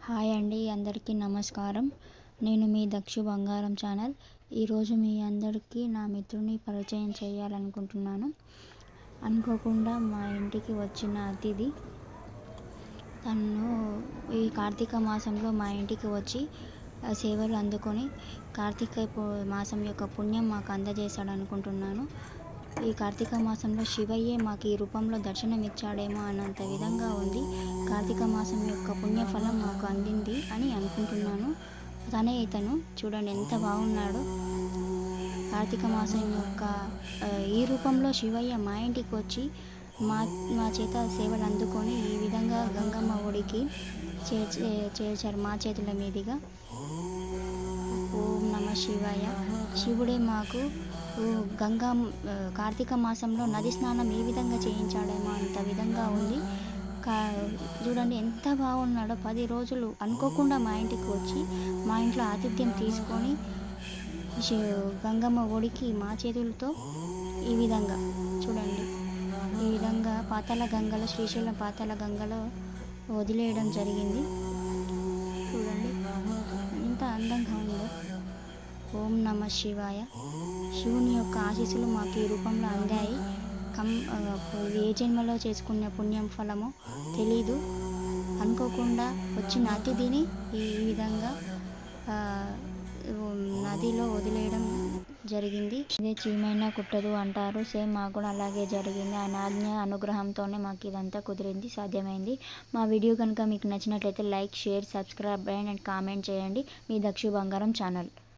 Hi అండి, అందరికీ నమస్కారం. నేను మీ దక్షు బంగారం ఛానల్. ఈరోజు మీ అందరికీ నా మిత్రుని పరిచయం చేయాలనుకుంటున్నాను. అనుకోకుండా మా ఇంటికి వచ్చిన అతిథి తను ఈ కార్తీక మాసంలో మా ఇంటికి వచ్చి సేవలు అందుకొని కార్తీక మాసం యొక్క పుణ్యం మాకు అందజేశాడు అనుకుంటున్నాను. ఈ కార్తీక మాసంలో శివయ్యే మాకు ఈ రూపంలో దర్శనమిచ్చాడేమో అన్నంత విధంగా ఉంది. కార్తీక మాసం యొక్క పుణ్యఫలం మాకు అందింది అని అనుకుంటున్నాను. తనే ఇతను, చూడండి ఎంత బాగున్నాడో. కార్తీక మాసం యొక్క ఈ రూపంలో శివయ్య మా ఇంటికి వచ్చి మా చేత సేవలు అందుకొని ఈ విధంగా గంగమ్మ ఒడికి చేర్చారు మా చేతుల మీదుగా. ఓం నమ శివాయ. శివుడే మాకు కార్తీక మాసంలో నది స్నానం ఏ విధంగా చేయించాడేమో అంత విధంగా ఉంది. చూడండి ఎంత బాగున్నాడో. 10 రోజులు అనుకోకుండా మా ఇంటికి వచ్చి మా ఇంట్లో ఆతిథ్యం తీసుకొని గంగమ్మ ఒడికి మా చేతులతో ఈ విధంగా చూడండి, ఈ విధంగా శ్రీశైలం పాతాళ గంగలో వదిలేయడం జరిగింది. చూడండి ఎంత అందంగా ఉందో. ఓం నమ శివాయ. శివుని యొక్క ఆశీస్సులు మాకు ఈ రూపంలో అందాయి. ఏ జన్మలో చేసుకునే పుణ్యం ఫలమో తెలీదు. అనుకోకుండా వచ్చిన అతిథిని ఈ విధంగా నదిలో వదిలేయడం జరిగింది. ఇదే చీమైనా కుట్టదు అంటారు. సేమ్ మాకు కూడా అలాగే జరిగింది. ఆయన ఆజ్ఞ అనుగ్రహంతోనే మాకు ఇదంతా కుదిరింది, సాధ్యమైంది. మా వీడియో కనుక మీకు నచ్చినట్లయితే like, share, subscribe and comment చేయండి. మీ దక్షు బంగారం ఛానల్.